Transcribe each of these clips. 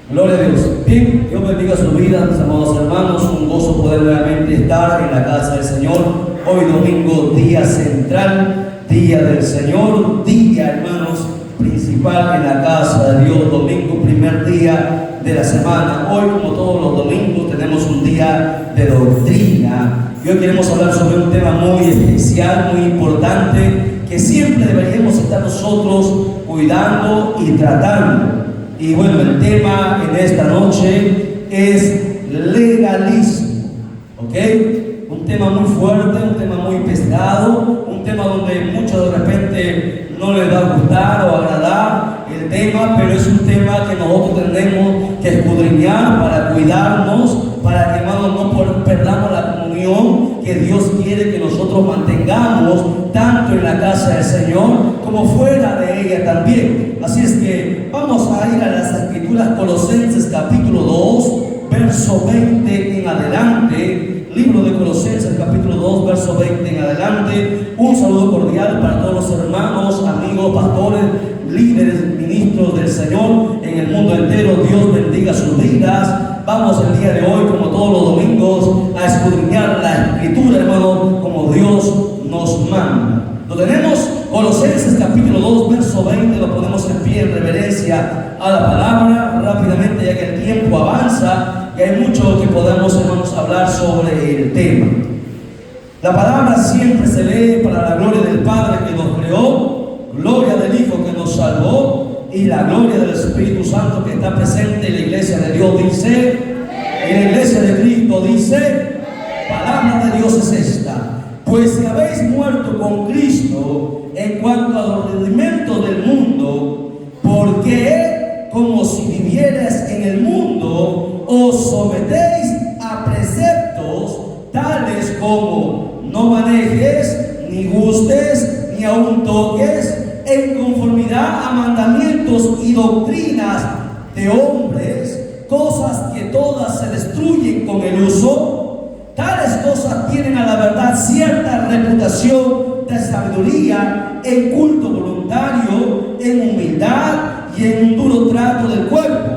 Gloria a Dios. Bien, Dios bendiga su vida, mis amados hermanos. Un gozo poder nuevamente estar en la casa del Señor. Hoy domingo, día central, día del Señor, día, hermanos, principal en la casa de Dios. Domingo, primer día de la semana. Hoy, como todos los domingos, tenemos un día de doctrina. Y hoy queremos hablar sobre un tema muy especial, muy importante, que siempre deberíamos estar nosotros cuidando y tratando. Y bueno, el tema en esta noche es legalismo, ¿ok? Un tema muy fuerte, un tema muy pesado, un tema donde muchos de repente no les va a gustar o agradar el tema, pero es un tema que nosotros tenemos que escudriñar para cuidarnos, para que, hermanos, no perdamos la comunión que Dios quiere que nosotros mantengamos, tanto en la casa del Señor como fuera de ella también. Así es que vamos a ir a las Escrituras, Colosenses capítulo 2, verso 20 en adelante. Libro de Colosenses capítulo 2, verso 20 en adelante. Un saludo cordial para todos los hermanos, amigos, pastores, líderes, ministros del Señor en el mundo entero. Dios bendiga sus vidas. Vamos el día de hoy, como todos los domingos, a escudriñar la Escritura, hermano, como Dios nos manda. Lo tenemos, Colosenses capítulo 2, verso 20, lo ponemos en pie en reverencia a la palabra, rápidamente, ya que el tiempo avanza y hay mucho que podemos, hermanos, hablar sobre el tema. La palabra siempre se lee para la gloria del Padre que nos creó, gloria del Hijo que nos salvó y la gloria del Espíritu Santo que está presente en la iglesia de Dios. Dice, en la iglesia de Cristo dice, palabra de Dios es esta: pues si habéis muerto con Cristo en cuanto a los rudimentos del mundo, porque como si vivierais en el mundo, os sometéis a preceptos tales como no manejes, ni gustes, ni aun toques, en conformidad a mandamientos y doctrinas de hombres, cosas que todas se destruyen con el uso. Tales cosas tienen a la verdad cierta reputación de sabiduría, en culto voluntario, en humildad y en un duro trato del cuerpo,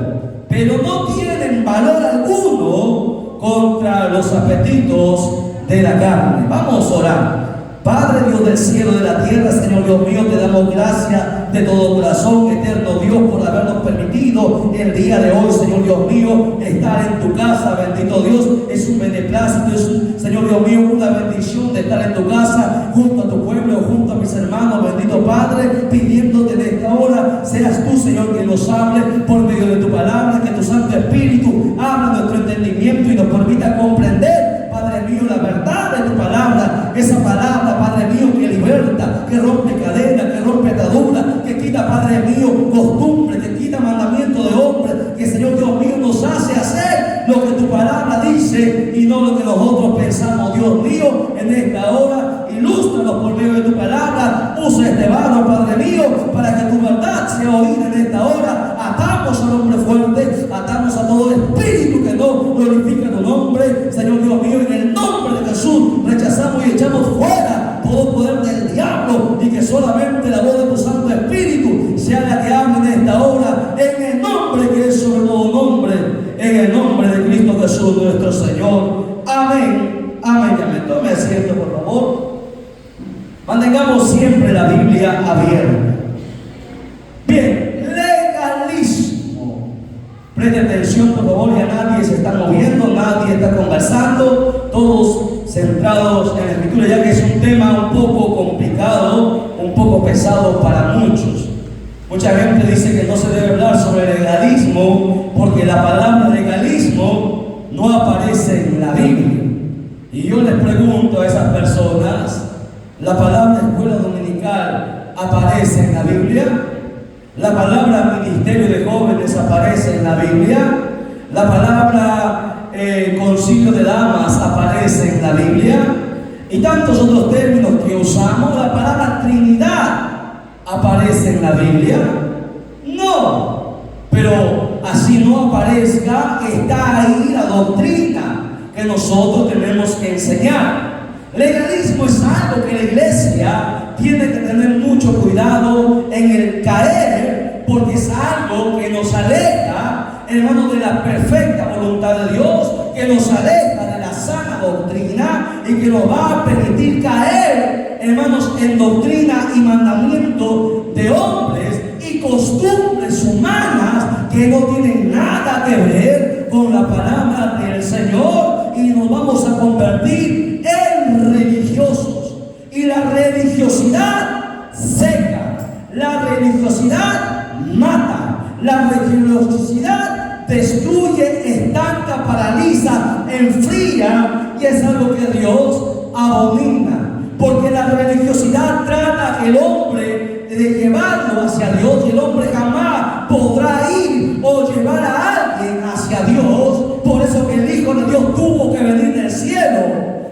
pero no tienen valor alguno contra los apetitos de la carne. Vamos a orar. Padre Dios del cielo y de la tierra, Señor Dios mío, te damos gracias de todo corazón, eterno Dios, por habernos permitido el día de hoy, Señor Dios mío, estar en tu casa. Bendito Dios, es un beneplácito, es, Señor Dios mío, una bendición de estar en tu casa, junto a tu pueblo, junto a mis hermanos. Bendito Padre, pidiéndote de esta hora, seas tú, Señor, que nos hable por medio de tu palabra, que tu Santo Espíritu abra nuestro entendimiento y nos permita comprender, Padre mío, la verdad de tu palabra, esa palabra, Padre mío, que liberta, que rompe cadenas, que rompe ataduras, que quita, Padre mío, costumbre, que quita mandamiento de hombre, que, Señor Dios mío, nos hace hacer lo que tu palabra dice y no lo que nosotros pensamos. Dios mío, en esta hora, ilústranos por medio de tu palabra. Usa este barro, Padre mío, para que tu verdad sea oída en esta hora. Atamos al hombre fuerte, atamos a todo espíritu que no glorifica tu nombre, Señor Dios mío, en el nombre de Jesús rechazamos y echamos fuera todo poder del diablo, y que solamente la voz de tu Santo Espíritu sea la que hable en esta hora, en el nombre que es sobre todo nombre, en el nombre de Cristo Jesús nuestro Señor. Amén, amén, amén. Tome asiento, por favor. Mantengamos siempre la Biblia abierta. Bien, legalismo. Preste atención, por favor, ya nadie se está moviendo, nadie está conversando, todos centrados en la Escritura, ya que es un tema un poco complicado, un poco pesado para muchos. Mucha gente dice que no se debe hablar sobre legalismo porque la palabra legalismo no aparece en la Biblia. Y yo les pregunto a esas personas, ¿la palabra escuela dominical aparece en la Biblia? ¿La palabra ministerio de jóvenes aparece en la Biblia? ¿La palabra concilio de damas aparece en la Biblia? Y tantos otros términos que usamos. ¿La palabra Trinidad aparece en la Biblia? No. Pero así no aparezca, está ahí la doctrina que nosotros tenemos que enseñar. Legalismo es algo que la iglesia tiene que tener mucho cuidado en el caer, porque es algo que nos aleja hermano, de la perfecta voluntad de Dios, que nos aleja de la sana doctrina y que nos va a permitir caer, hermanos, en doctrina y mandamiento de hombres y costumbres humanas que no tienen nada que ver con la palabra del Señor, y nos vamos a convertir en religiosos. Y la religiosidad seca, la religiosidad mata, la religiosidad destruye, estanca, paraliza, enfría, y es algo que Dios abomina, porque la religiosidad trata al hombre de llevarlo hacia Dios, y el hombre jamás podrá ir o llevar a alguien hacia Dios. Por eso que el Hijo de Dios tuvo que venir del cielo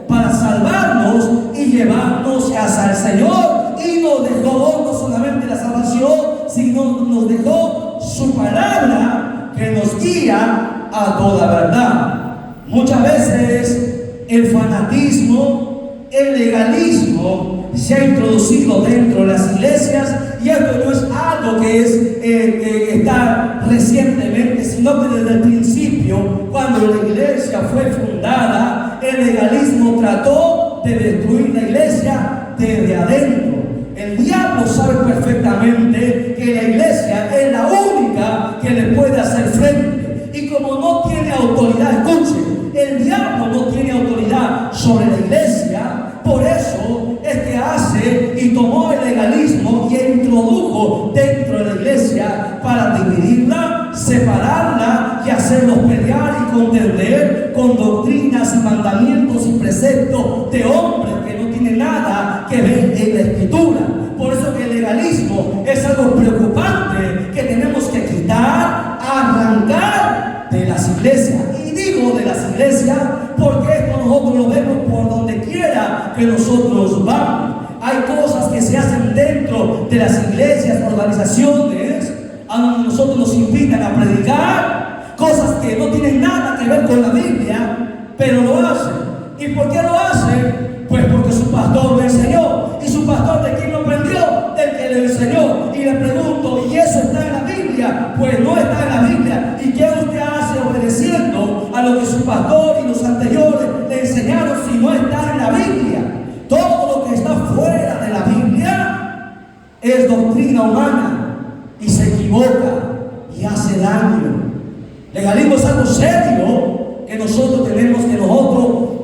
para salvarnos y llevarnos hacia el Señor, y nos dejó no solamente la salvación, sino nos dejó su palabra que nos guía a toda verdad. Muchas veces el fanatismo, el legalismo se ha introducido dentro de las iglesias, y esto no es algo que está recientemente, sino que desde el principio, cuando la iglesia fue fundada, el legalismo trató de destruir la iglesia desde adentro. El diablo sabe perfectamente que la iglesia es la única que le puede hacer frente, y como no tiene autoridad, escuchen, el diablo no tiene autoridad sobre la iglesia. Por eso es que hace y tomó el legalismo y introdujo dentro de la iglesia para dividirla, separarla y hacerlos pelear y contender con doctrinas y mandamientos y preceptos de hombres que no tienen nada que ver en la escritura. Por eso que el legalismo es algo preocupante que tenemos que quitar, arrancar de las iglesias. Y digo de las iglesias porque esto nosotros lo vemos por donde quiera que nosotros vamos. Hay cosas que se hacen dentro de las iglesias, organizaciones, a donde nosotros nos invitan a predicar, cosas que no tienen nada que ver con la Biblia, pero lo hacen. ¿Y por qué lo hacen? Pues porque su pastor le enseñó. ¿Y su pastor de quién lo aprendió? Del que le enseñó. Y le pregunto, ¿y eso está en la Biblia? Pues no está en la Biblia. ¿Y qué usted hace obedeciendo a lo que su pastor y los anteriores le enseñaron si no está en la Biblia? Todo lo que está fuera de la Biblia es doctrina humana y se equivoca y hace daño. Legalismo es algo serio que nosotros tenemos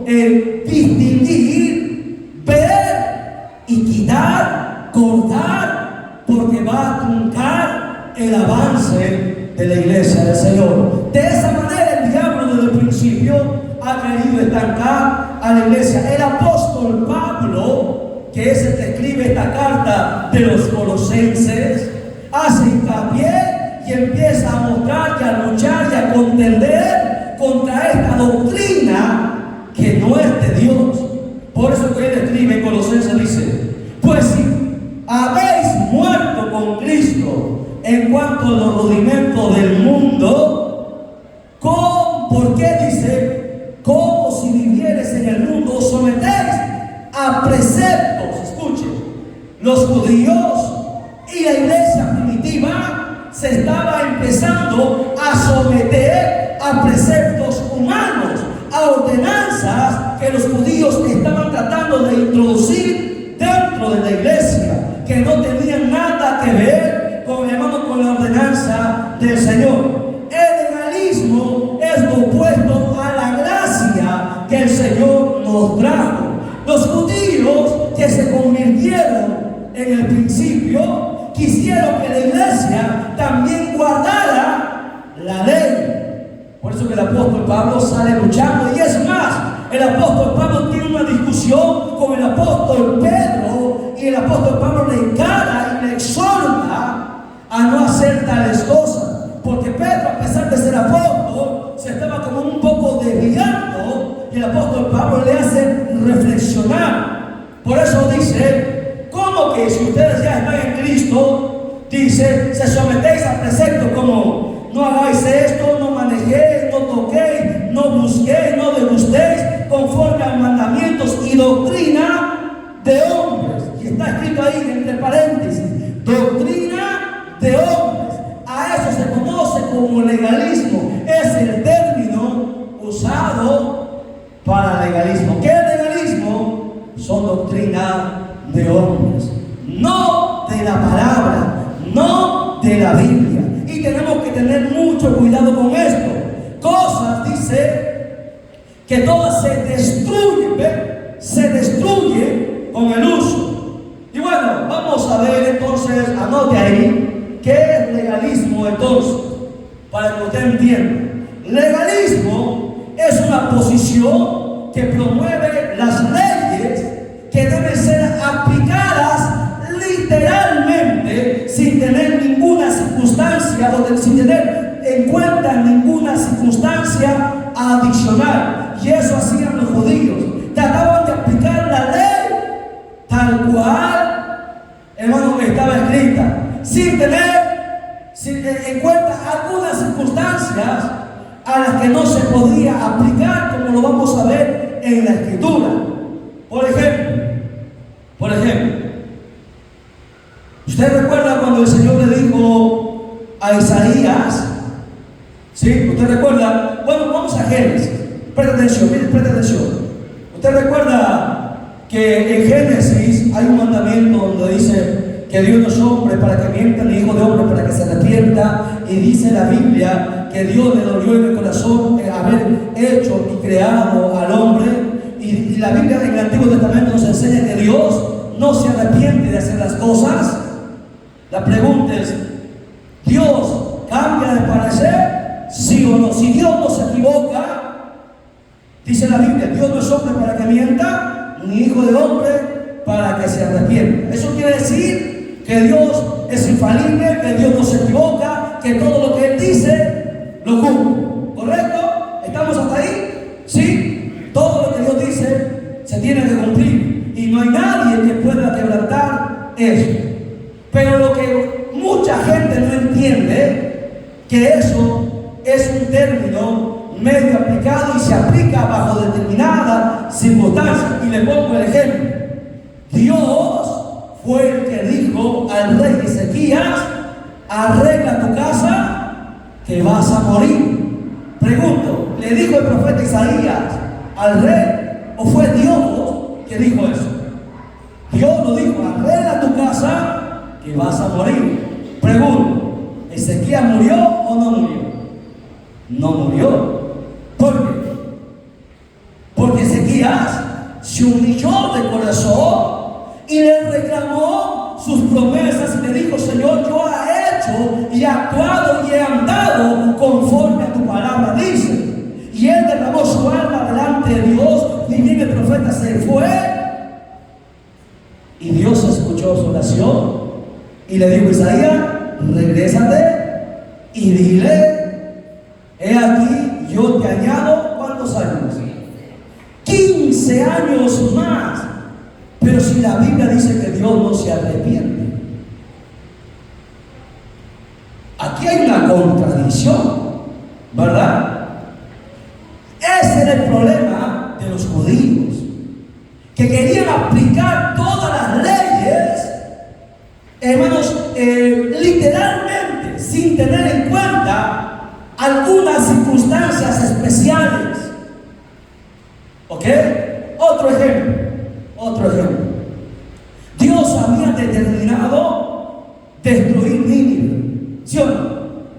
que distinguir, ver y quitar, cortar, porque va a truncar el avance de la iglesia del Señor. De esa manera el diablo desde el principio ha querido estancar a la iglesia. El apóstol Pablo, que es el que escribe esta carta de los Colosenses, hace hincapié y empieza a mostrar y a luchar y a contender contra esta doctrina que no es de Dios. Por eso que él escribe en Colosenses, dice: pues si habéis muerto con Cristo en cuanto a los rudimentos del mundo, ¿por qué dice? Como si vivieres en el mundo, os sometéis a preceptos. Escuchen, los judíos y la iglesia primitiva se estaba empezando a someter a preceptos humanos, a ordenanzas que los judíos estaban tratando de introducir dentro de la iglesia, que no tenían nada que ver con la ordenanza del Señor. El legalismo es lo opuesto a la gracia que el Señor nos trajo. Los judíos que se convirtieron en el principio quisieron que la iglesia también guardara la ley. Por eso que el apóstol Pablo sale luchando. Y es más, el apóstol Pablo tiene una discusión con el apóstol Pedro, y el apóstol Pablo le encara y le exhorta a no hacer tales cosas. Porque Pedro, a pesar de ser apóstol, se estaba como un poco desviando, y el apóstol Pablo le hace reflexionar. Por eso dice: ¿cómo que si ustedes ya están en Cristo, dice, se sometéis a preceptos como no hagáis esto, no manejéis, no toquéis, no busquéis, no degustéis, conforme a mandamientos y doctrina de hombres? Y está escrito ahí entre paréntesis: doctrina de hombres. A eso se conoce como legalismo. es el término usado para legalismo. ¿Qué es legalismo? Son doctrinas de hombres, no de la palabra, no de la Biblia. Y tenemos que tener mucho cuidado con esto. Cosas, dice, que todas se destruyen, ¿ve? Se destruyen con el uso. Y bueno, vamos a ver entonces, anote ahí, ¿qué es legalismo entonces? Para que usted entienda. Legalismo es una posición que promueve las leyes que deben ser aplicadas literalmente, sin tener ninguna circunstancia o sin tener en cuenta ninguna circunstancia adicional. Y eso hacían los judíos. Trataban de aplicar la ley tal cual, hermano, estaba escrita, sin tener en cuenta algunas circunstancias a las que no se podía aplicar, como lo vamos a ver en la Escritura. Por ejemplo, ¿usted recuerda cuando el Señor le dijo a Isaías? ¿Sí? ¿Usted recuerda? Bueno, vamos a Génesis. Presta atención, mire, presta atención. ¿Usted recuerda que en Génesis hay un mandamiento donde dice que Dios no es hombre para que mienta, ni hijo de hombre para que se arrepienta? Y dice la Biblia que Dios le dolió en el corazón haber hecho y creado al hombre. Y la Biblia en el Antiguo Testamento nos enseña que Dios no se arrepiente de hacer las cosas. La pregunta es, ¿Dios cambia de parecer? ¿Sí o no? Si Dios no se equivoca, dice la Biblia, Dios no es hombre para que mienta, ni hijo de hombre para que se arrepienta. Eso quiere decir que Dios es infalible, que Dios no se equivoca, que todo lo que Él dice lo cumple. ¿Correcto? ¿Estamos hasta ahí? ¿Sí? Todo lo que Dios dice se tiene que cumplir. Y no hay nadie que pueda quebrantar eso. Pero lo que mucha gente no entiende, que eso es un término medio aplicado y se aplica bajo determinadas circunstancias. Y le pongo el ejemplo. Dios fue el que dijo al rey Ezequías: arregla tu casa que vas a morir. Pregunto, ¿le dijo el profeta Isaías al rey o fue Dios que dijo eso? Dios lo dijo: arregla tu casa que vas a morir. Pregunto, ¿Ezequías murió o no murió? No murió. ¿Por qué? Porque Ezequías se humilló de corazón y le reclamó sus promesas y le dijo: Señor, yo he hecho y he actuado y he andado conforme a tu palabra dice. Y él derramó su alma delante de Dios, y bien el profeta se fue y Dios escuchó su oración y le dijo: Isaías, regrésate y dile: he aquí, yo te añado, ¿cuántos años? 15 años más. Pero si la Biblia dice que Dios no se arrepiente, aquí hay una contradicción, ¿verdad? Ese era el problema de los judíos, que querían aplicar todas las leyes, hermanos, literalmente, sin tener en cuenta algunas circunstancias especiales. ¿Ok? Otro ejemplo. Dios había determinado destruir Nínive, ¿sí o no?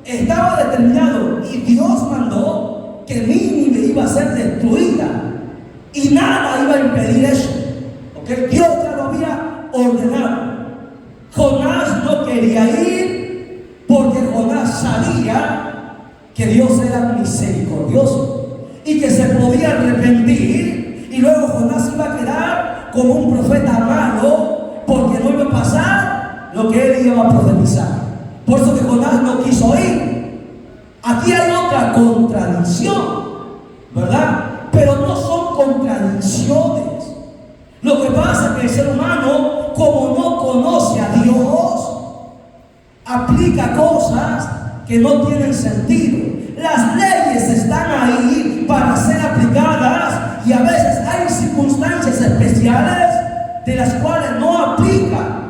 Estaba determinado y Dios mandó que Nínive iba a ser destruida y nada iba a impedir eso. ¿Ok? Dios ya lo había ordenado. Jonás no quería ir porque Jonás sabía que Dios era misericordioso y que se podía arrepentir, y luego Jonás iba a quedar como un profeta malo porque no iba a pasar lo que él iba a profetizar. Por eso que Jonás no quiso ir. Aquí hay otra contradicción, ¿verdad? Pero no son contradicciones. Lo que pasa es que el ser humano, como no conoce a Dios, aplica cosas que no tienen sentido. Las leyes están ahí para ser aplicadas y a veces hay circunstancias especiales de las cuales no aplican,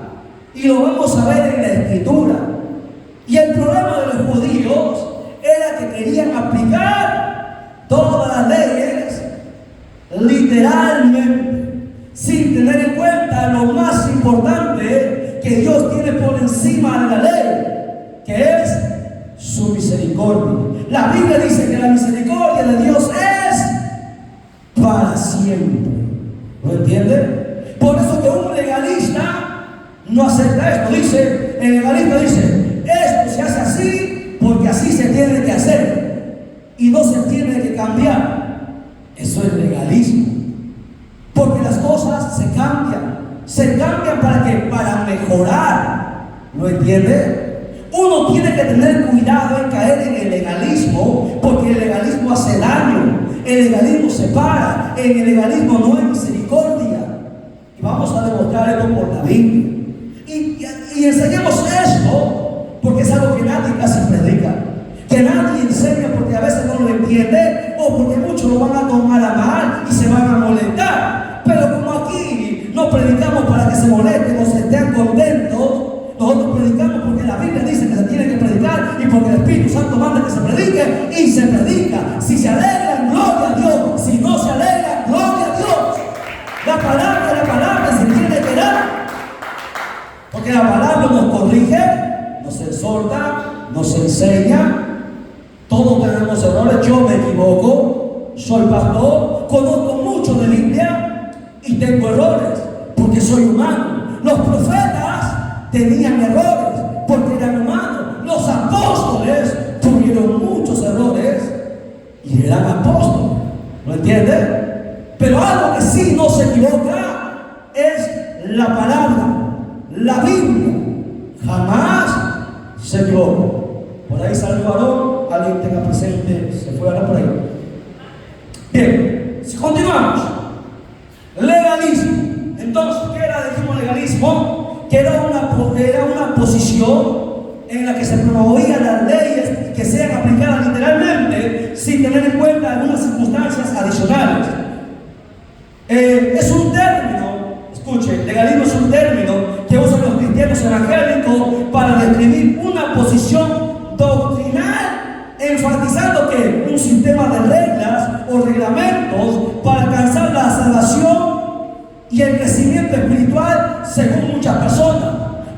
y lo vamos a ver en la Escritura. Y el problema de los judíos era que querían aplicar todas las leyes literalmente, sin tener en cuenta lo más importante que Dios tiene por encima de la ley, que es su misericordia. La Biblia dice que la misericordia de Dios es para siempre. ¿Lo entiende? Por eso que un legalista no acepta esto. Dice, el legalista dice, esto se hace así porque así se tiene que hacer y no se tiene que cambiar. Eso es legalismo. Porque las cosas se cambian. Se cambian para que, para mejorar. ¿Lo entiende? Uno tiene que tener cuidado en caer en el legalismo, porque el legalismo hace daño, el legalismo separa, en el legalismo no hay misericordia. Y vamos a demostrar esto por la Biblia. Y enseñamos esto porque es algo que nadie casi predica, que nadie enseña porque a veces no lo entiende o porque muchos lo van a tomar a mal y se van a molestar. Pero como aquí no predicamos para que se molesten o se estén contentos, nosotros predicamos porque la Biblia dice que se tiene que predicar y porque el Espíritu Santo manda que se predique y se predica. Si se alegran, gloria a Dios. Si no se alegran, gloria a Dios. La palabra se tiene que dar. Porque la palabra nos corrige, nos exhorta, nos enseña. Todos tenemos errores. Yo me equivoco. Soy pastor. Conozco mucho de Biblia y tengo errores porque soy humano. Los profetas tenían errores porque eran humanos. Los apóstoles tuvieron muchos errores y eran apóstoles. ¿Lo entiende? Pero algo que sí no se equivoca es la palabra, la Biblia. Jamás se equivoca. Por ahí salió varón, alguien tenga presente, se fue ahora por ahí. Bien, si continuamos. Legalismo. Entonces, ¿qué era? Dijimos legalismo. Que era una posición en la que se promovían las leyes que sean aplicadas literalmente sin tener en cuenta algunas circunstancias adicionales. Es un término, escuche, legalismo es un término que usan los cristianos evangélicos para describir una posición doctrinal, enfatizando que un sistema de reglas o reglamentos para alcanzar la salvación y el crecimiento espiritual según muchas personas.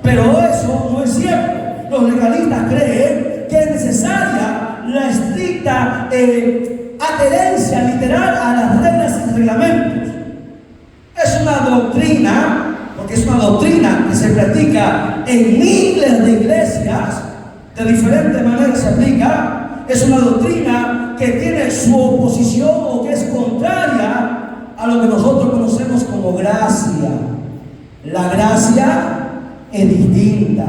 Pero eso no es cierto. Los legalistas creen que es necesaria la estricta adherencia literal a las reglas y reglamentos. Es una doctrina, porque es una doctrina que se practica en miles de iglesias, de diferentes maneras se aplica. Es una doctrina que tiene su oposición o que es contraria a lo que nosotros conocemos como gracia. La gracia es distinta.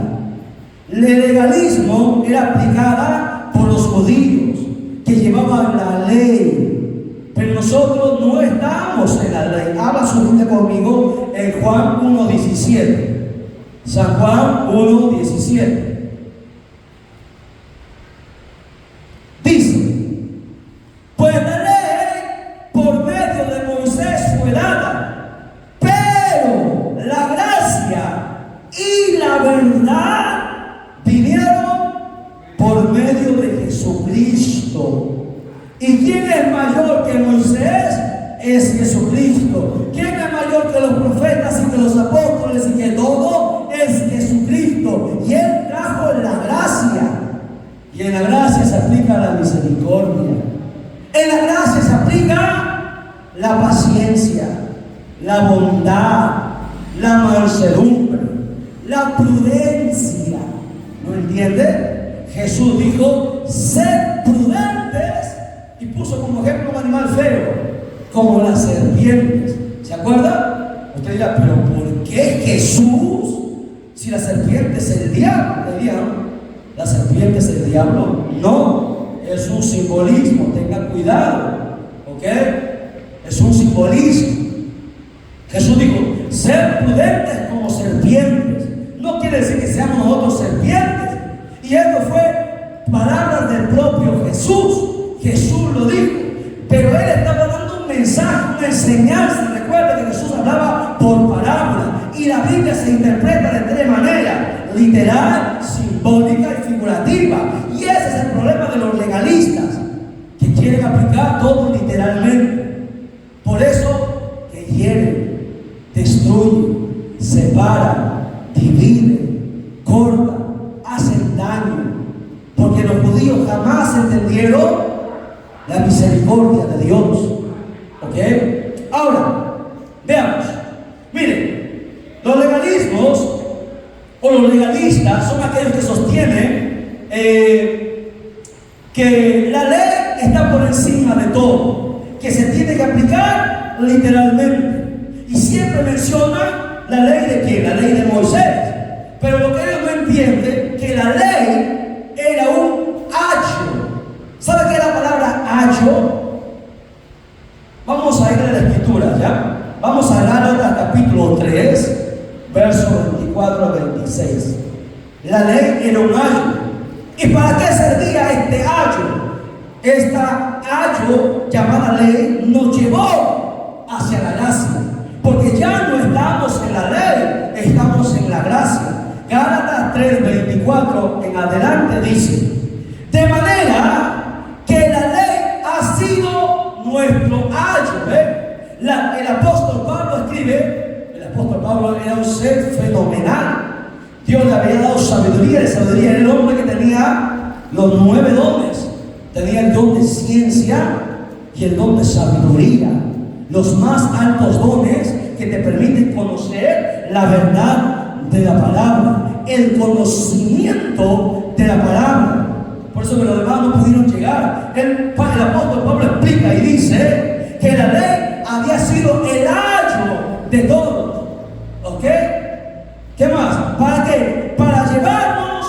El legalismo era aplicada por los judíos que llevaban la ley, pero nosotros no estamos en la ley. Habla su Biblia conmigo en Juan 1:17. San Juan 1:17. Dice, pues la ley por medio de Moisés fue dada, pero la gracia y la verdad vinieron por medio de Jesucristo. ¿Y quién es mayor que Moisés? Es Jesucristo. ¿Quién es mayor que los profetas y que los apóstoles y que todo? Es Jesucristo. Y Él trajo la gracia. Y en la gracia se aplica la misericordia. En la gracia se aplica la paciencia, la bondad, la mansedumbre, la prudencia. ¿No entiende? Jesús dijo, sed prudentes, y puso como ejemplo un animal feo, como las serpientes. ¿Se acuerda? Usted dirá, pero ¿por qué Jesús? Si la serpiente es el diablo. Le dijeron, ¿la serpiente es el diablo? No, es un simbolismo, tenga cuidado, ¿ok? Es un simbolismo. Jesús dijo, ser prudentes como serpientes. No quiere decir que seamos nosotros serpientes. Y esto fue palabras del propio Jesús. Jesús lo dijo. Pero Él estaba dando un mensaje, una enseñanza. Recuerda que Jesús hablaba por parábola. Y la Biblia se interpreta de tres maneras: literal, simbólica y figurativa. Y ese es el problema de los legalistas. quieren aplicar todo literalmente. Por eso que hieren, destruyen, separan, dividen, cortan, hacen daño. Porque los judíos jamás entendieron la misericordia de Dios. ¿Ok? Ahora, veamos. Miren, los legalismos o los legalistas son aquellos que sostienen que la ley está por encima de todo, que se tiene que aplicar literalmente. Y siempre mencionan la ley de ¿quién? La ley de Moisés. Pero lo que ellos no entienden que la ley era un ayo. ¿Sabe qué es la palabra ayo? Vamos a ir a la escritura, ¿ya? Vamos a Gálatas capítulo 3, versos 24 a 26. La ley era un ayo. ¿Y para qué servía este ayo? Esta ayo llamada ley nos llevó hacia la gracia. Porque ya no estamos en la ley, estamos en la gracia. Gálatas 3, 24 en adelante dice: de manera que la ley ha sido nuestro ayo. El apóstol Pablo escribe, el apóstol Pablo era un ser fenomenal. Dios le había dado sabiduría. La sabiduría era el hombre que tenía los 9 dones. Tenía el don de ciencia y el don de sabiduría. Los más altos dones que te permiten conocer la verdad de la palabra, el conocimiento de la palabra. Por eso que los demás no pudieron llegar. El apóstol Pablo explica y dice que la ley había sido el ayo de todos. ¿Ok? ¿Qué más? ¿Para qué? Para llevarnos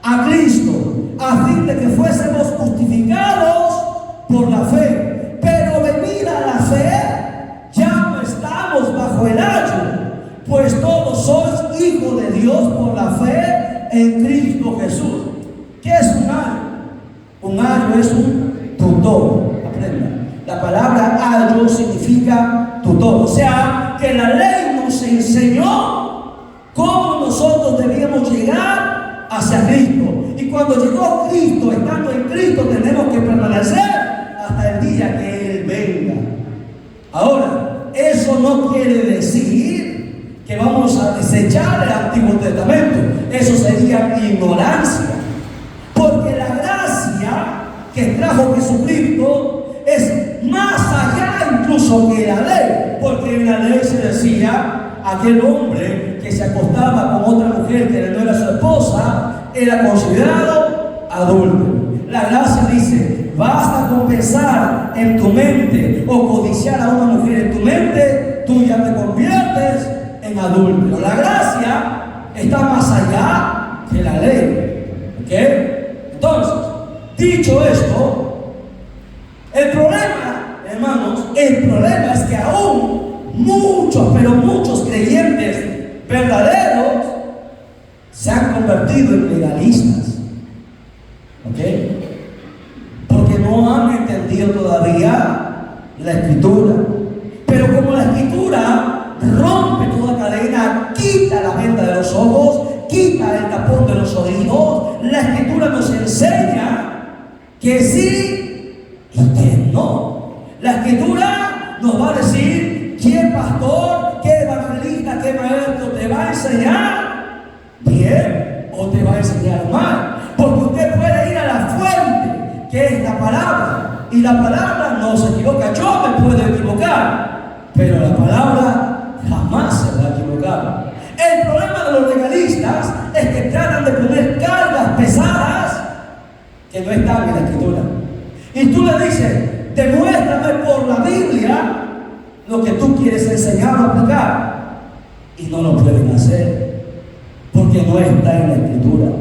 a Cristo, a fin de que fuésemos justificados por la fe. Pero venida la fe, ya no estamos bajo el ayo, pues todos sois hijos de Dios por la fe en Cristo Jesús. ¿Qué es un ayo? Un ayo es un tutor. Aprenda. La palabra ayo significa tutor. O sea, que la ley nos enseñó cómo nosotros debíamos llegar hacia Cristo. Y cuando llegó Cristo, estando en Cristo, tenemos que permanecer hasta el día que Él venga. Ahora, eso no quiere decir que vamos a desechar el Antiguo Testamento. Eso sería ignorancia. Porque la gracia que trajo Jesucristo es más allá incluso que la ley. Porque en la ley se decía: aquel hombre que se acostaba con otra mujer que no era su esposa era considerado adúltero. La gracia dice: basta con pensar en tu mente o codiciar a una mujer en tu mente, tú ya te conviertes en adúltero. La gracia está más allá que la ley. ¿Ok? Entonces, dicho esto, el problema, hermanos, el problema es que aún muchos, pero muchos creyentes verdaderos se han convertido en legalistas. ¿Ok? Porque no han entendido todavía la Escritura. Pero como la Escritura rompe toda cadena, quita la venda de los ojos, quita el tapón de los oídos, la Escritura nos enseña que sí y que no. La Escritura nos va a decir qué pastor, qué evangelista, qué maestro te va a enseñar bien o te va a enseñar mal. Porque usted puede ir a la fuente, que es la palabra, y la palabra no se equivoca. Yo me puedo equivocar, pero la palabra jamás se va a equivocar. El problema de los legalistas es que tratan de poner cargas pesadas que no están en la Escritura. Y tú le dices: demuéstrame por la Biblia lo que tú quieres enseñar o aplicar. Y no lo pueden hacer porque no está en la Escritura.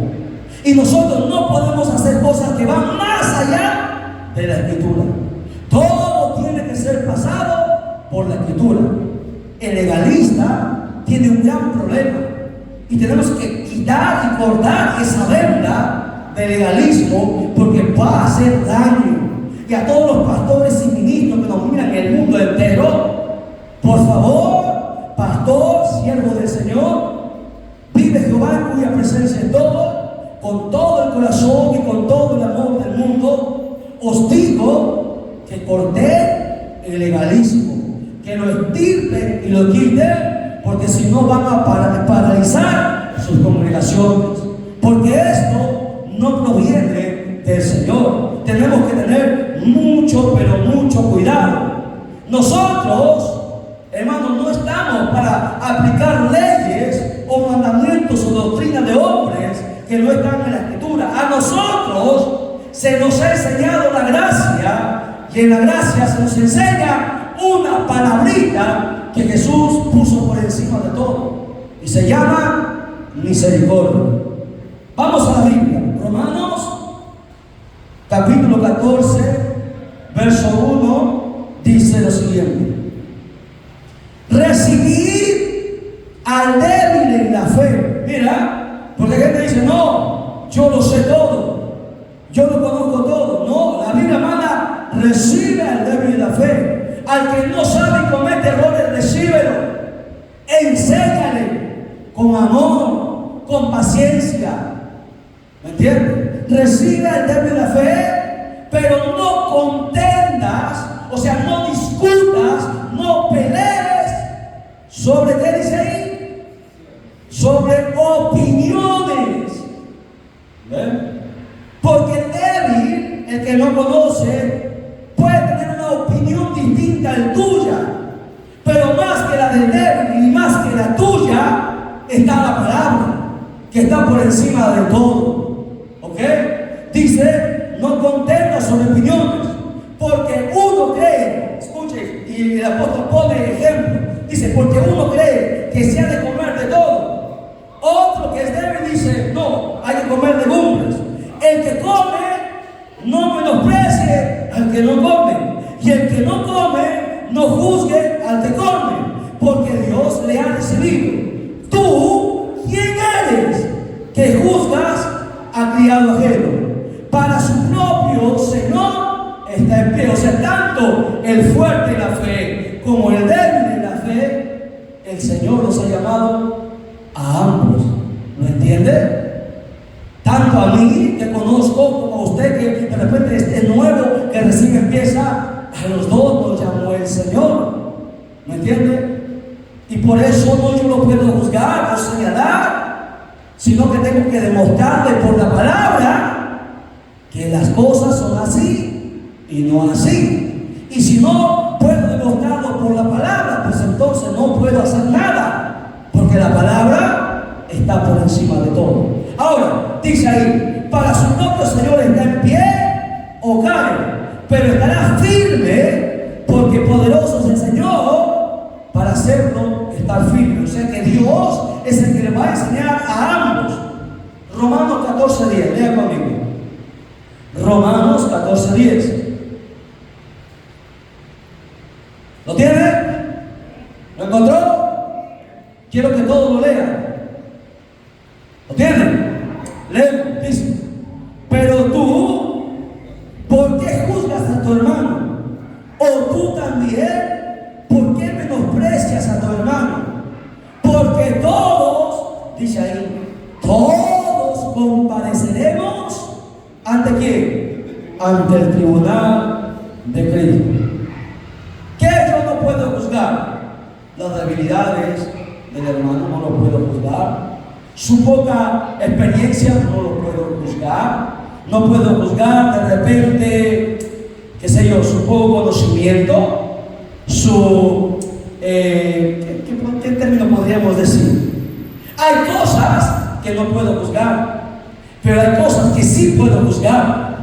Y nosotros no podemos hacer cosas que van más allá de la Escritura. Todo tiene que ser pasado por la Escritura. El legalista tiene un gran problema y tenemos que quitar y cortar esa venda de legalismo, porque va a hacer daño. Y a todos los pastores y ministros que nos miran en el mundo entero, por favor, pastor, siervo del Señor, vive Jehová en cuya presencia es todo, con todo el corazón y con todo el amor del mundo, os digo corte el legalismo, que lo extirpen y lo quiten, porque si no van a paralizar sus congregaciones, porque esto no proviene del Señor. Tenemos que tener mucho, pero mucho cuidado. Nosotros, hermanos, no estamos para aplicar leyes o mandamientos o doctrinas de hombres que no están en la Escritura. A nosotros se nos ha enseñado la gracia, y en la gracia se nos enseña una palabrita que Jesús puso por encima de todo, y se llama misericordia. Vamos a la Biblia, Romanos capítulo 14, verso 1, dice lo siguiente: recibir al débil en la fe. Mira, porque la gente dice, no, yo lo sé todo, yo lo conozco todo. No, la Biblia manda, recibe al débil en la fe. Al que no sabe y comete errores, recíbelo, enséñale con amor, con paciencia. ¿Me entiendes? Recibe al débil en la fe, pero no contendas, o sea, no discutas, no pelees sobre, ¿qué dice ahí? Sobre opiniones. ¿Ven? Porque el débil, el que no conoce, puede tener una opinión distinta al tuya, pero más que la del débil y más que la tuya está la palabra, que está por encima de todo. ¿Ok? Dice, no contendas sobre opiniones, porque uno cree, escuche, y el apóstol pone ejemplo, dice, porque uno cree que se ha de comer de todo, otro que es débil dice, no, hay que comer legumbres. El que come, no menosprecie al que no come, y el que no come, no juzgue al que come, porque Dios le ha recibido. ¿Tú quién eres que juzgas a criado ajeno? Para su propio Señor está en pie. O sea, tanto el fuerte en la fe como el débil en la fe, el Señor los ha llamado a ambos. ¿Lo entiende? Tanto a mí, que conozco, como a usted, que de repente es nuevo, que recién empieza, a los dos nos llamó el Señor. ¿Me entiende? Y por eso no yo lo puedo juzgar o señalar, sino que tengo que demostrarle por la palabra que las cosas son así y no así. Y si no puedo demostrarlo por la palabra, pues entonces no puedo hacer nada, porque la palabra está por encima de todo. Ahora, dice ahí, para su propio Señor está en pie o cae, pero estará firme, porque poderoso es el Señor para hacerlo estar firme. O sea que Dios es el que le va a enseñar a ambos. Romanos 14:10, lea conmigo. Romanos 14:10. ¿Lo tiene? ¿Lo encontró? Quiero que todos lo lean. ¿Lo tiene? Lee, dice: pero tú, ¿por qué juzgas a tu hermano? O tú también, ¿por qué menosprecias a tu hermano? Porque todos, dice ahí, todos compareceremos ¿ante quién? Ante el tribunal de Cristo. ¿Qué yo no puedo juzgar? Las debilidades del hermano no lo puedo juzgar. Su poca experiencia no lo puedo juzgar. No puedo juzgar de repente, qué sé yo, su poco conocimiento, su ¿qué término podríamos decir? Hay cosas que no puedo juzgar, pero hay cosas que sí puedo juzgar.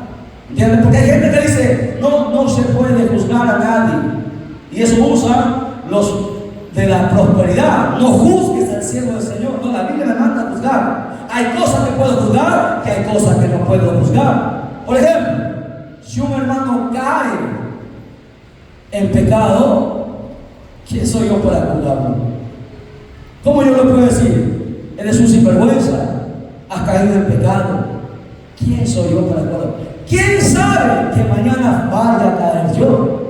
¿Entiendes? Porque hay gente que dice, no se puede juzgar a nadie, y eso usa los de la prosperidad. No juzgues al siervo del Señor. No, la Biblia me manda a juzgar. Hay cosas que puedo juzgar, que hay cosas que no puedo juzgar. Por ejemplo, si un hermano cae en pecado, ¿quién soy yo para juzgarlo? ¿Cómo yo le puedo decir? Eres un sinvergüenza, has caído en pecado. ¿Quién soy yo para juzgarlo? ¿Quién sabe que mañana vaya a caer yo?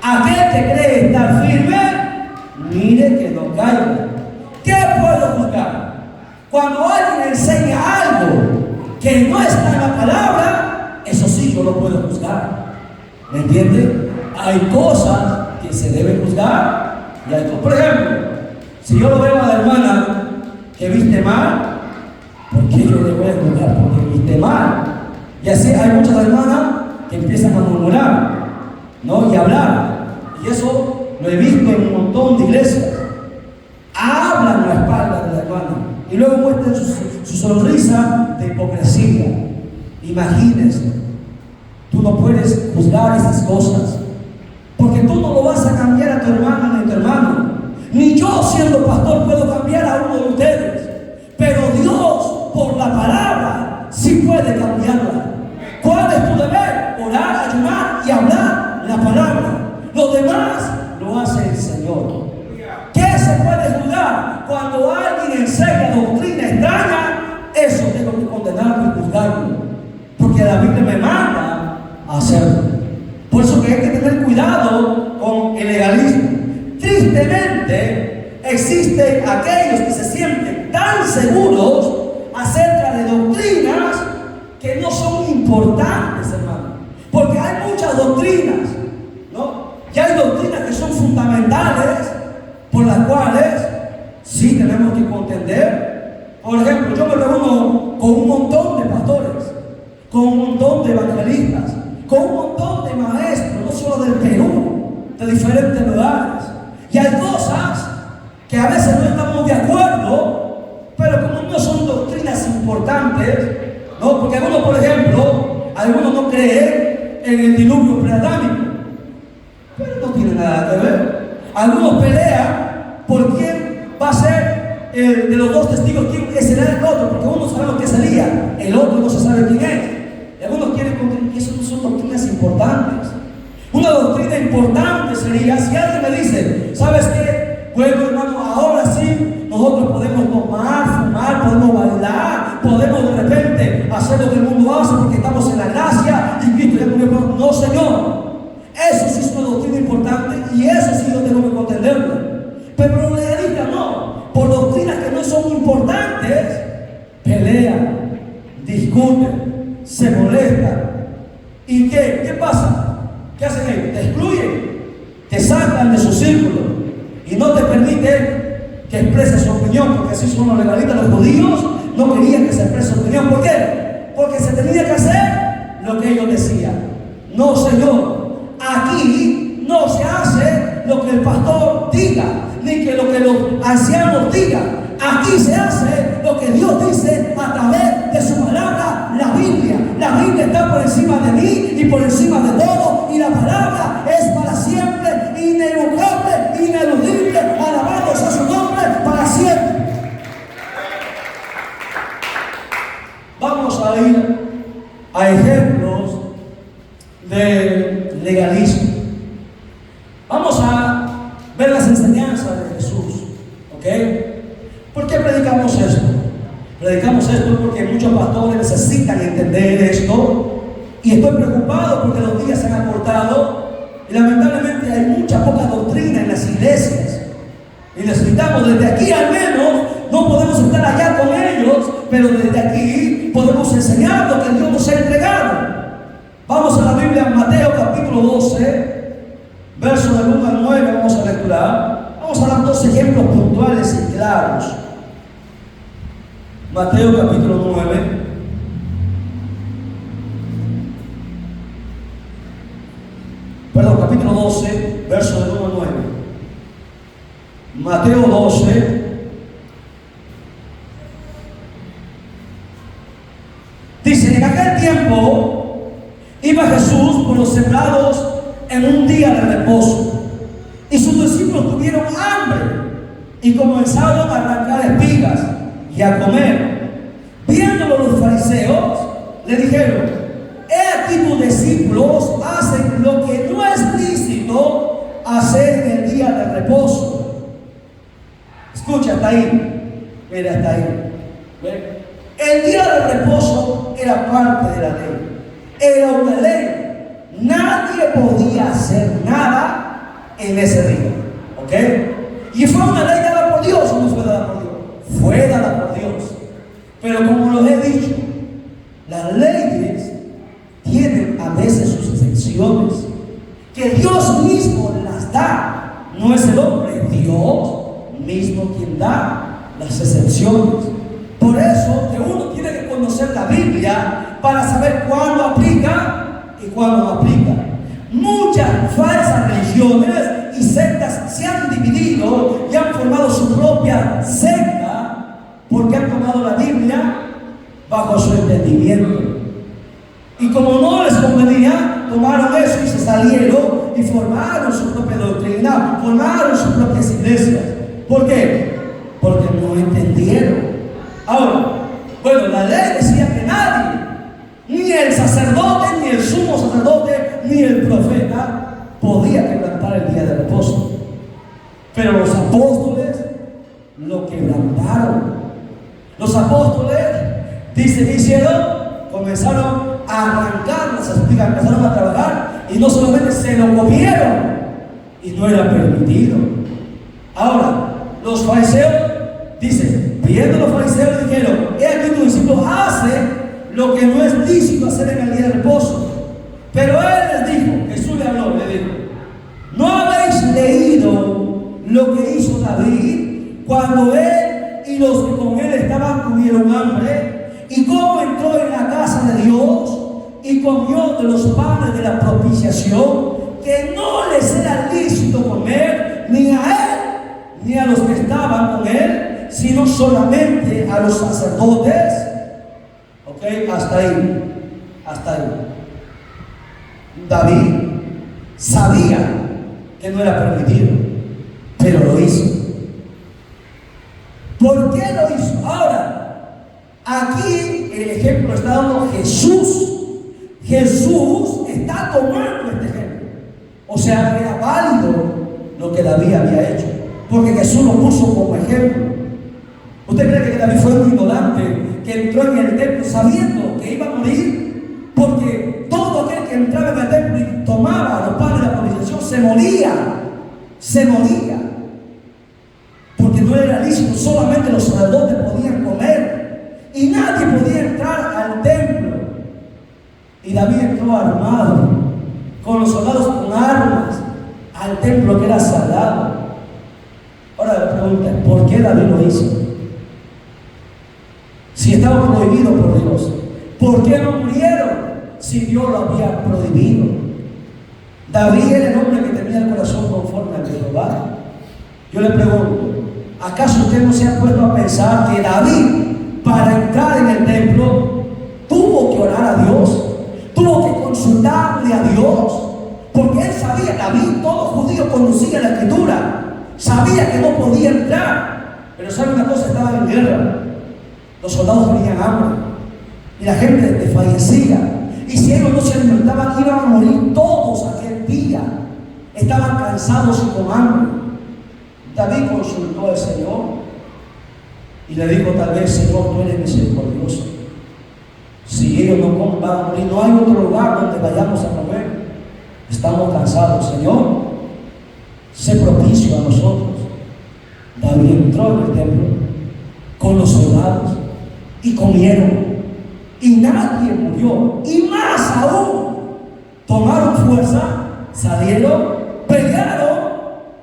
Aquel que cree estar firme, mire que no caiga. ¿Qué puedo juzgar? Cuando alguien enseña algo que no está en la palabra, eso sí yo lo puedo juzgar. ¿Me entiende? Hay cosas que se deben juzgar. Y hay cosas, por ejemplo, si yo lo veo a la hermana que viste mal, ¿por qué yo le voy a juzgar? Porque viste mal. Y así hay muchas hermanas que empiezan a murmurar, ¿no? Y hablar. Y eso lo he visto en un montón de iglesias. Hablan a la espalda de la hermana y luego muestran su sonrisa de hipocresía. Imagínense, tú no puedes juzgar esas cosas, porque tú no lo vas a cambiar a tu hermana ni a tu hermano. Ni yo, siendo pastor, puedo cambiar a uno de ustedes, pero Dios, por la palabra, sí puede cambiarla. ¿Cuál es tu deber? Orar, ayunar y hablar la palabra. Lo demás lo hace el Señor. ¿Qué se puede juzgar? Cuando alguien enseña doctrina extraña, eso tengo que condenarlo y juzgarlo, porque la Biblia me manda a hacerlo. Por eso que hay que tener cuidado con el legalismo. Tristemente, existen aquellos que se sienten tan seguros acerca de doctrinas que no son importantes, hermano. Porque hay muchas doctrinas, ¿no? Y hay doctrinas que son fundamentales, por las cuales sí tenemos que contender. Por ejemplo, yo me reúno con un montón de pastores, con un montón de evangelistas, con un montón de maestros, no solo del Perú, de diferentes lugares. Y hay cosas que a veces no estamos de acuerdo, pero como no son doctrinas importantes, ¿no? Porque algunos, por ejemplo, algunos no creen en el diluvio preadámico, pero no tiene nada que ver. Algunos pelean por quién va a ser de los dos testigos, quién será el otro, porque uno sabe lo que sería, el otro no se sabe quién es. Y algunos quieren contar que eso no son doctrinas importantes. Una doctrina importante sería si alguien me dice, ¿sabes qué? Bueno, hermano, ahora sí nosotros podemos tomar, fumar, podemos bailar, podemos de repente hacer lo que el mundo hace porque estamos en la gracia y Cristo ya murió por nosotros. No, Señor. Eso sí es una doctrina importante y eso sí yo tengo que contenderlo. Pero los legalistas no. Por doctrinas que no son importantes, pelean, discuten, se molestan. ¿Y qué? ¿Qué pasa? ¿Qué hacen ellos? Te excluyen, te sacan de su círculo y no te permiten que expreses su opinión, porque así son los legalistas. Los judíos no querían que se exprese su opinión. ¿Por qué? Porque se tenía que hacer lo que ellos decían. No, Señor. Aquí no se hace lo que el pastor diga, ni que lo que los ancianos digan. Aquí se hace lo que Dios dice a través de su palabra, la Biblia. La Biblia está por encima de mí y por encima de todo, y la palabra es para siempre, inerrogable, ineludible. Alabados a su nombre para siempre. Vamos a ir a ejemplos de legalismo. Vamos a ver las enseñanzas de Jesús, ¿ok? ¿Por qué predicamos esto? Predicamos esto porque muchos pastores necesitan entender esto, y estoy preocupado porque los días se han acortado y lamentablemente hay mucha poca doctrina en las iglesias, y necesitamos desde aquí, al menos no podemos estar allá con ellos, pero desde aquí podemos enseñar lo que Dios nos ha entregado. Vamos a la Biblia, en Mateo capítulo 12, versos del 1 al 9, vamos a lecturar. Vamos a dar dos ejemplos puntuales y claros. Mateo capítulo 9. Perdón, capítulo 12, versos del 1 al 9. Mateo 12. Dice, en aquel tiempo iba Jesús por los sembrados en un día de reposo, y sus discípulos tuvieron hambre y comenzaron a arrancar espigas y a comer. Viéndolo los fariseos, le dijeron: he aquí tus discípulos hacen lo que no es lícito hacer en el día de reposo. Escucha, hasta ahí. Mira, hasta ahí. ¿Ven? El día de reposo era parte de la ley. Era una ley. Nadie podía hacer nada en ese día. ¿Ok? Y fue una ley dada por Dios, ¿o no fue dada por Dios? Fue dada por Dios. Pero como les he dicho, las leyes tienen a veces sus excepciones. que Dios mismo las da. No es el hombre, Dios mismo quien da las excepciones. Por eso que uno tiene que conocer la Biblia para saber cuándo aplica y cuándo no aplica. Muchas falsas religiones y sectas se han dividido y han formado su propia secta porque han tomado la Biblia bajo su entendimiento. Y como no les convenía, tomaron eso y se salieron y formaron su propia doctrina, formaron sus propias iglesias. ¿Por qué? Porque no entendieron. Ahora, bueno, la ley decía que nadie, ni el sacerdote, ni el sumo sacerdote, ni el profeta, podía quebrantar el día de reposo. Pero los apóstoles lo quebrantaron. Los apóstoles, dice, hicieron, comenzaron a arrancar las espigas, empezaron a trabajar y no solamente se lo comieron y no era permitido. Ahora, los fariseos, dice, viendo los fariseos dijeron, he aquí tu discípulo hace lo que no es lícito hacer en el día de reposo. Pero él les dijo, Jesús le habló, le dijo, ¿no habéis leído lo que hizo David cuando él y los que con él estaban tuvieron hambre? Y cómo entró en la casa de Dios y comió de los panes de la propiciación, que no les era lícito comer ni a él ni a los que estaban con él, sino solamente a los sacerdotes. Ok, hasta ahí, hasta ahí. David sabía que no era permitido, pero lo hizo. ¿Por qué lo hizo? Ahora, aquí el ejemplo está dando Jesús. Jesús está tomando este ejemplo. O sea, era válido lo que David había hecho, porque Jesús lo puso como ejemplo. ¿Usted cree que David fue un ignorante que entró en el templo sabiendo que iba a morir? Porque todo aquel que entraba en el templo y tomaba los panes de la propiciación se moría. Se moría. Porque no era lícito, solamente los sacerdotes podían comer y nadie podía entrar al templo. Y David entró armado, con los soldados con armas, al templo que era sagrado. Ahora la pregunta es, ¿por qué David lo hizo? Si estaba prohibido por Dios, ¿por qué no murieron si Dios lo había prohibido? David era el hombre que tenía el corazón conforme al de Jehová. Yo le pregunto, ¿acaso usted no se ha puesto a pensar que David, para entrar en el templo, tuvo que orar a Dios? Tuvo que consultarle a Dios, porque él sabía, David, todo judío conocía la escritura, sabía que no podía entrar, pero sabe una cosa, estaba en guerra, los soldados tenían hambre y la gente fallecía, y si ellos no se alimentaban iban a morir todos aquel día, estaban cansados y con hambre. David consultó al Señor y le dijo, tal vez, Señor, tú eres misericordioso. Si ellos no comen, van a morir. No hay otro lugar donde vayamos a comer. Estamos cansados, Señor. Sé propicio a nosotros. David entró en el templo con los soldados y comieron. Y nadie murió. Y más aún, tomaron fuerza, salieron, pelearon.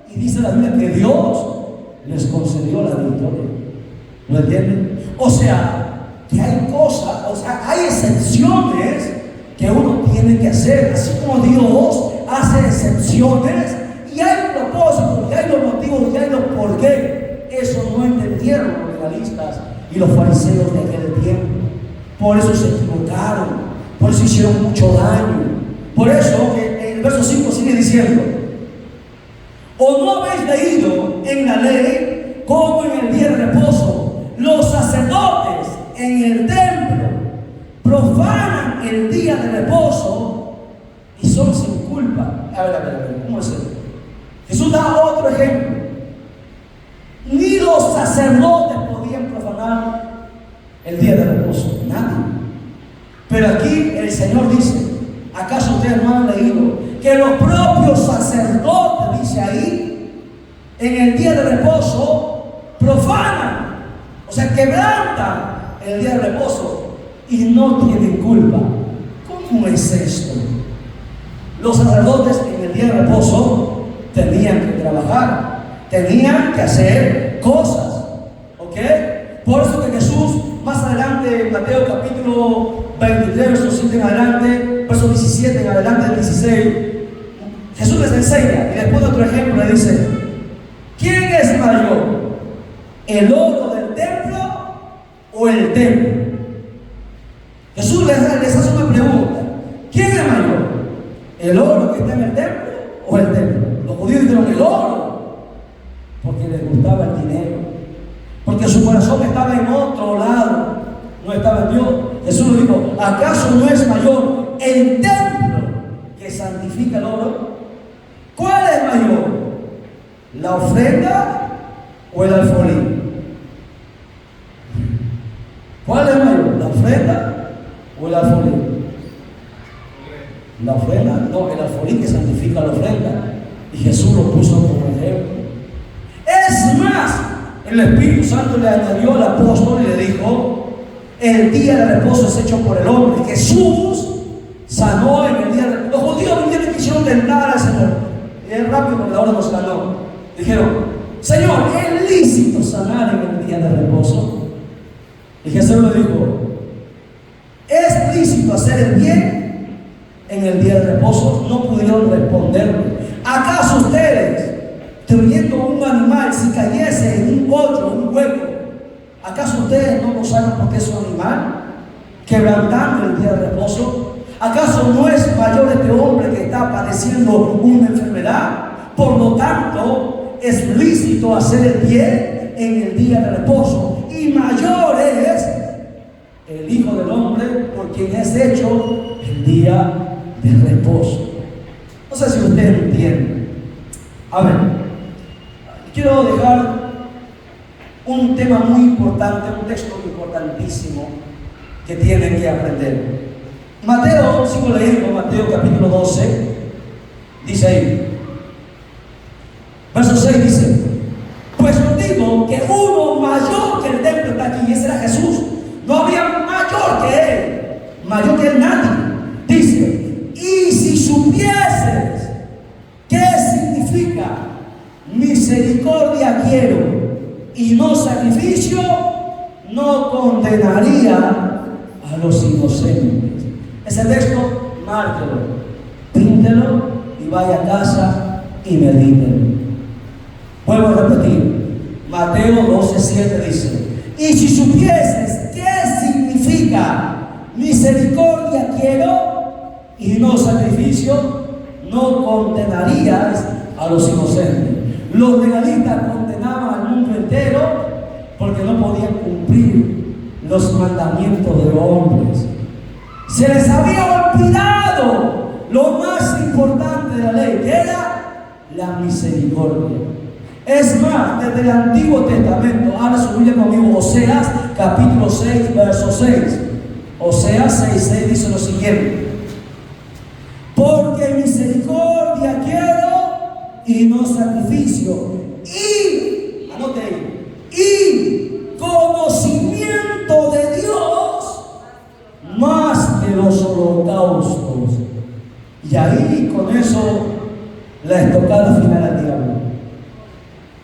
Y dice la Biblia que Dios les concedió la victoria. ¿Lo entienden? O sea, que hay cosas, o sea, hay excepciones que uno tiene que hacer, así como Dios hace excepciones, y hay propósitos, y hay los motivos, y hay los por qué. Eso no entendieron los legalistas y los fariseos de aquel tiempo. Por eso se equivocaron, por eso hicieron mucho daño. Por eso en el verso 5 sigue diciendo, ¿o no habéis leído en la ley cómo en el día de reposo los sacerdotes en el templo profanan el día de reposo y son sin culpa? A ver, ¿cómo es eso? Jesús da otro ejemplo. Ni los sacerdotes podían profanar el día de reposo, nadie. Pero aquí el Señor dice, ¿acaso ustedes no han leído que los propios sacerdotes, dice ahí, en el día de reposo profanan? O sea, quebrantan el día de reposo y no tienen culpa. ¿Cómo es esto? Los sacerdotes en el día de reposo tenían que trabajar, tenían que hacer cosas, ¿ok? Por eso que Jesús, más adelante, en Mateo capítulo 23, verso 7 en adelante, verso 17 en adelante, 16, Jesús les enseña y les pone otro ejemplo, le dice: ¿quién es mayor? ¿El oro del templo o el templo? Jesús les hace una pregunta: ¿quién es mayor? ¿El oro que está en el templo o el templo? Los judíos dijeron el oro, porque les gustaba el dinero, porque su corazón estaba en otro lado, no estaba en Dios. Jesús le dijo: ¿acaso no es mayor el templo que santifica el oro? ¿Cuál es mayor? ¿La ofrenda o el alfolí? ¿Cuál es mayor? ¿La ofrenda o el alfolí? La ofrenda, no, el alfolí que santifica la ofrenda. Y Jesús lo puso como ejemplo. Es más, el Espíritu Santo le añadió al apóstol y le dijo: el día de reposo es hecho por el hombre. Jesús sanó en el día de reposo. Los judíos vinieron y quisieron tentar al Señor. Y es rápido porque ahora nos ganó. Dijeron: Señor, ¿es lícito sanar en el día de reposo? Y Jesús le dijo: ¿es lícito hacer el bien en el día de reposo? No pudieron responderle. ¿Acaso ustedes, teniendo un animal, si cayese en un hoyo, un hueco, acaso ustedes no lo saben porque es un animal, quebrantando el día de reposo? ¿Acaso no es mayor este hombre que está padeciendo una enfermedad? Por lo tanto, es lícito hacer el bien en el día de reposo, y mayor es el Hijo del Hombre por quien es hecho el día de reposo. No sé si ustedes entienden. A ver, quiero dejar un tema muy importante, un texto importantísimo que tienen que aprender. Mateo, sigo leyendo, Mateo capítulo 12, dice ahí, verso 6 dice: pues os digo que uno mayor que el templo está aquí, y ese era Jesús. No había mayor que él, mayor que él nadie. Dice: y si supieses qué significa misericordia quiero y no sacrificio, no condenaría a los inocentes. Ese texto, márquelo, píntelo y vaya a casa y medítelo. Vuelvo a repetir, Mateo 12:7 dice: y si supieses qué significa misericordia quiero y no sacrificio, no condenarías a los inocentes. Los legalistas condenaban al mundo entero porque no podían cumplir los mandamientos de los hombres. Se les había olvidado lo más importante de la ley, que era la misericordia. Es más, desde el Antiguo Testamento, ahora su Biblia conmigo, Oseas capítulo 6, verso 6. Oseas 6:6 dice lo siguiente: porque misericordia quiero y no sacrificio, y, anote ahí, y conocimiento de Dios más que los holocaustos. Y ahí con eso la estocada final al diablo.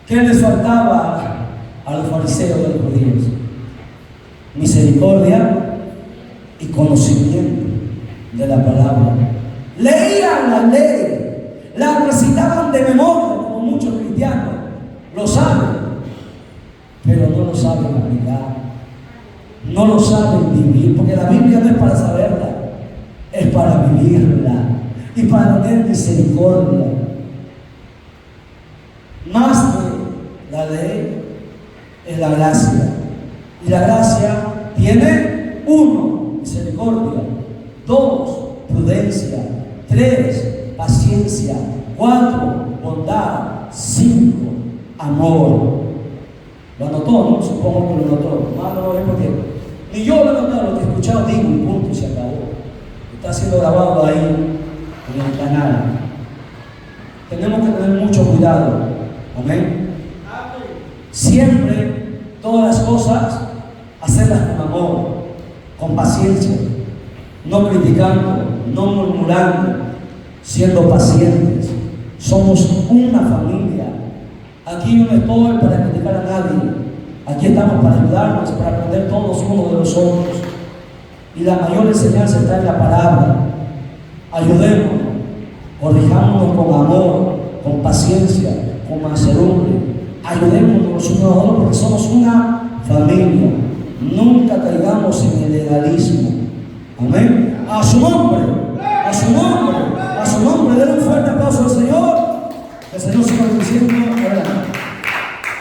¿Qué les faltaba a los fariseos de los judíos? Misericordia y conocimiento de la palabra. Leían la ley, la recitaban de memoria, como muchos cristianos lo saben, pero no lo saben aplicar, no lo saben vivir, porque la Biblia no es para saberla, es para vivirla y para tener misericordia. Más que la ley es la gracia, y la gracia tiene: 1, misericordia; 2, prudencia; 3, paciencia; 4, bondad; 5, amor. Lo anotó, ¿no? Supongo que lo anotó. No lo ve porque ni yo lo he notado, lo que he escuchado digo y punto, y se acabó. Está siendo grabado ahí en el canal. Tenemos que tener mucho cuidado. Amén. Siempre, todas las cosas, hacerlas con amor, con paciencia, no criticando, no murmurando. siendo pacientes. Somos una familia. Aquí yo no estoy para criticar a nadie. Aquí estamos para ayudarnos, para aprender todos unos de los otros. Y la mayor enseñanza está en la palabra. Ayudémonos, corrijámonos con amor, con paciencia, con mansedumbre. Ayudémonos los unos a los otros porque somos una familia. Nunca caigamos en el legalismo. Amén. A su nombre.